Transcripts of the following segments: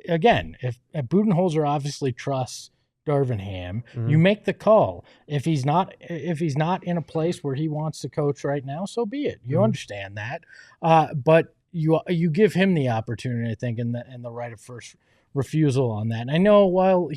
again, if Budenholzer obviously trusts Darvin Ham, Mhm. you make the call. If he's not in a place where he wants to coach right now, so be it. You Mhm. understand that, but you give him the opportunity, I think, and the right of first refusal on that. And I know while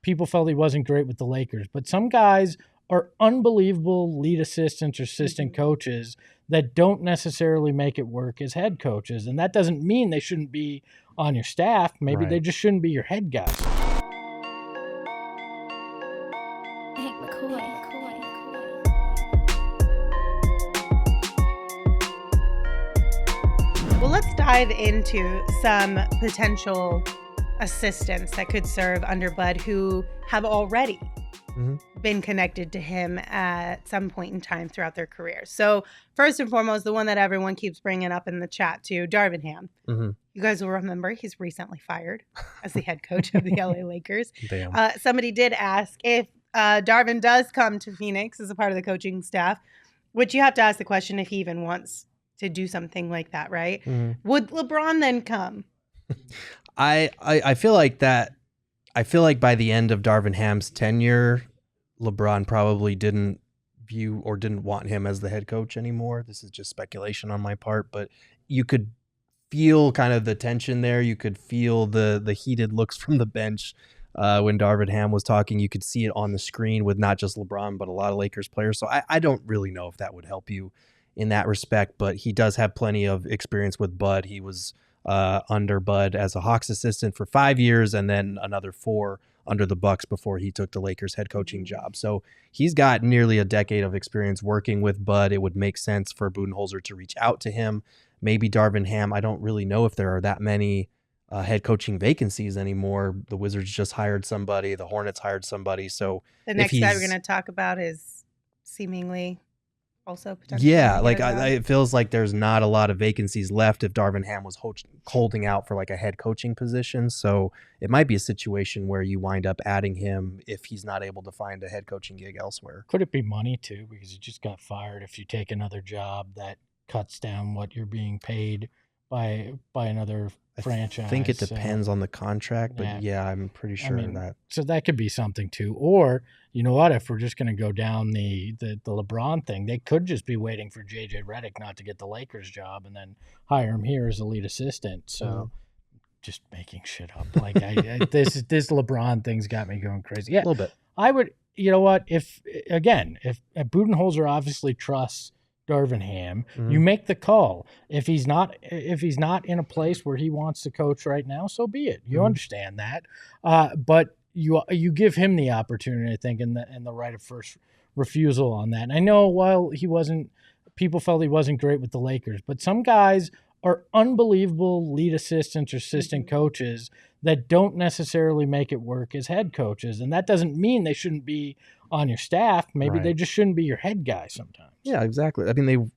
people felt he wasn't great with the Lakers, but some guys are unbelievable lead assistants or assistant coaches that don't necessarily make it work as head coaches. And that doesn't mean they shouldn't be on your staff. Maybe they Right. just shouldn't be your head guys. Well, let's dive into some potential assistants that could serve under Bud who have already been connected to him at some point in time throughout their career. So first and foremost, the one that everyone keeps bringing up in the chat too, Darvin Ham. Mhm. You guys will remember he's recently fired as the head coach of the LA Lakers. Damn. Somebody did ask if Darvin does come to Phoenix as a part of the coaching staff, which you have to ask the question if he even wants to do something like that, right? Mhm. Would LeBron then come? I feel like that. I feel like by the end of Darvin Ham's tenure, LeBron probably didn't view or didn't want him as the head coach anymore. This is just speculation on my part, but you could feel kind of the tension there. You could feel the heated looks from the bench when Darvin Ham was talking. You could see it on the screen with not just LeBron, but a lot of Lakers players. So I don't really know if that would help you in that respect, but he does have plenty of experience with Bud. He was under Bud as a Hawks assistant for 5 years and then another 4 under the Bucks before he took the Lakers head coaching job. So he's got nearly a decade of experience working with Bud. It would make sense for Budenholzer to reach out to him. Maybe Darvin Ham. I don't really know if there are that many head coaching vacancies anymore. The Wizards just hired somebody. The Hornets hired somebody. So The next guy we're going to talk about is seemingly also potentially. Yeah, like it feels like there's not a lot of vacancies left if Darvin Ham was holding out for like a head coaching position. So it might be a situation where you wind up adding him if he's not able to find a head coaching gig elsewhere. Could it be money too? Because you just got fired. If you take another job that cuts down what you're being paid by another franchise. I think it depends on the contract, but yeah, I'm pretty sure that. So that could be something too. Or, you know what, if we're just going to go down the LeBron thing, they could just be waiting for JJ Redick not to get the Lakers job and then hire him here as a lead assistant. So just making shit up. Like this LeBron thing's got me going crazy. Yeah, a little bit. I would, you know what, if Budenholzer obviously trusts Darvin Ham, you make the call. If he's not in a place where he wants to coach right now, so be it. You understand that, but you give him the opportunity, I think, and the right of first refusal on that. And I know while people felt he wasn't great with the Lakers, but some guys are unbelievable lead assistants or assistant coaches that don't necessarily make it work as head coaches, and that doesn't mean they shouldn't be on your staff. Maybe they just shouldn't be your head guy sometimes. Yeah, exactly. I mean,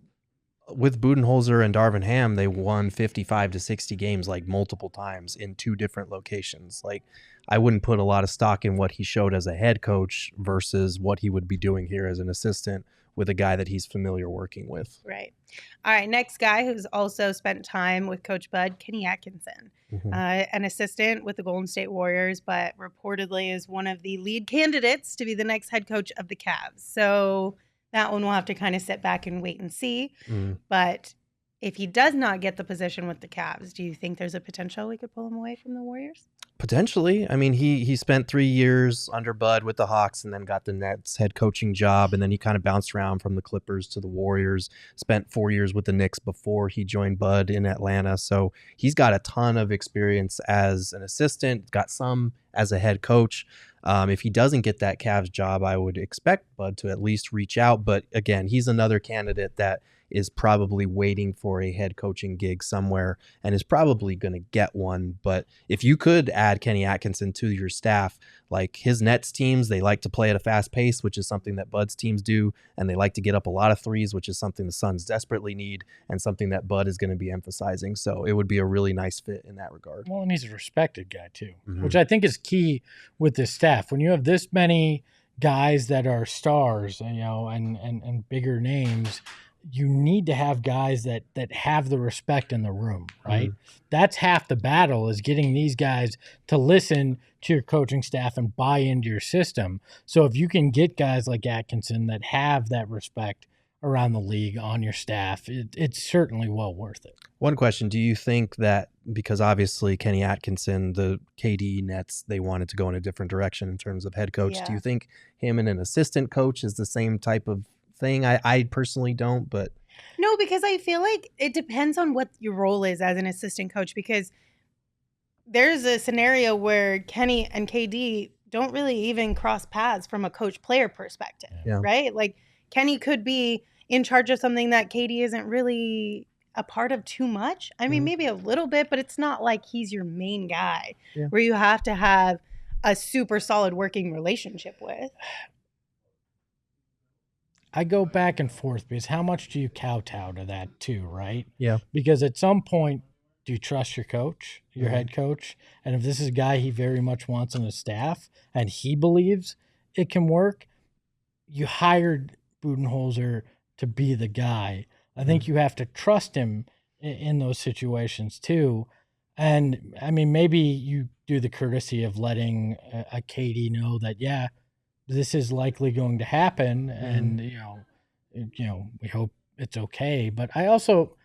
with Budenholzer and Darvin Ham, they won 55 to 60 games like multiple times in 2 different locations. Like, I wouldn't put a lot of stock in what he showed as a head coach versus what he would be doing here as an assistant with a guy that he's familiar working with. Right. All right. Next guy who's also spent time with Coach Bud, Kenny Atkinson, an assistant with the Golden State Warriors, but reportedly is one of the lead candidates to be the next head coach of the Cavs. So that one we'll have to kind of sit back and wait and see. But if he does not get the position with the Cavs, do you think there's a potential we could pull him away from the Warriors? Potentially. I mean, he spent 3 years under Bud with the Hawks and then got the Nets head coaching job. And then he kind of bounced around from the Clippers to the Warriors, spent 4 years with the Knicks before he joined Bud in Atlanta. So he's got a ton of experience as an assistant, got some as a head coach. If he doesn't get that Cavs job, I would expect Bud to at least reach out. But again, he's another candidate that is probably waiting for a head coaching gig somewhere and is probably going to get one. But if you could add Kenny Atkinson to your staff, like his Nets teams, they like to play at a fast pace, which is something that Bud's teams do. And they like to get up a lot of threes, which is something the Suns desperately need and something that Bud is going to be emphasizing. So it would be a really nice fit in that regard. Well, and he's a respected guy too, which I think is key with this staff. When you have this many guys that are stars, you know, and bigger names, you need to have guys that have the respect in the room, right? That's half the battle, is getting these guys to listen to your coaching staff and buy into your system. So if you can get guys like Atkinson that have that respect around the league on your staff, it's certainly well worth it. One question, do you think that, because obviously Kenny Atkinson, the KD Nets, they wanted to go in a different direction in terms of head coach. Do you think him and an assistant coach is the same type of thing? I personally don't, but. No, because I feel like it depends on what your role is as an assistant coach, because there's a scenario where Kenny and KD don't really even cross paths from a coach-player perspective, right? Like Kenny could be in charge of something that KD isn't really a part of too much. I mean, maybe a little bit, but it's not like he's your main guy where you have to have a super solid working relationship with. I go back and forth because how much do you kowtow to that too, right? Yeah. Because at some point, do you trust your coach, your head coach? And if this is a guy he very much wants on his staff and he believes it can work, you hired Budenholzer to be the guy. I think you have to trust him in those situations too. And I mean, maybe you do the courtesy of letting a KD know that, this is likely going to happen, and we hope it's okay. But I also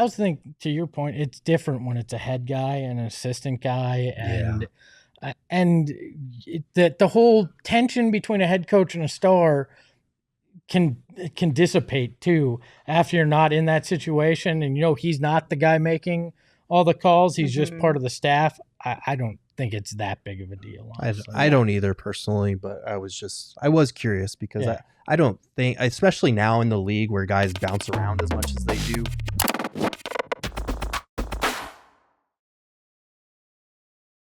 think, to your point, it's different when it's a head guy and an assistant guy, and the whole tension between a head coach and a star can dissipate too after you're not in that situation, and he's not the guy making all the calls; he's just part of the staff. I don't think it's that big of a deal. I don't either personally, but I was curious because I don't think, especially now in the league where guys bounce around as much as they do,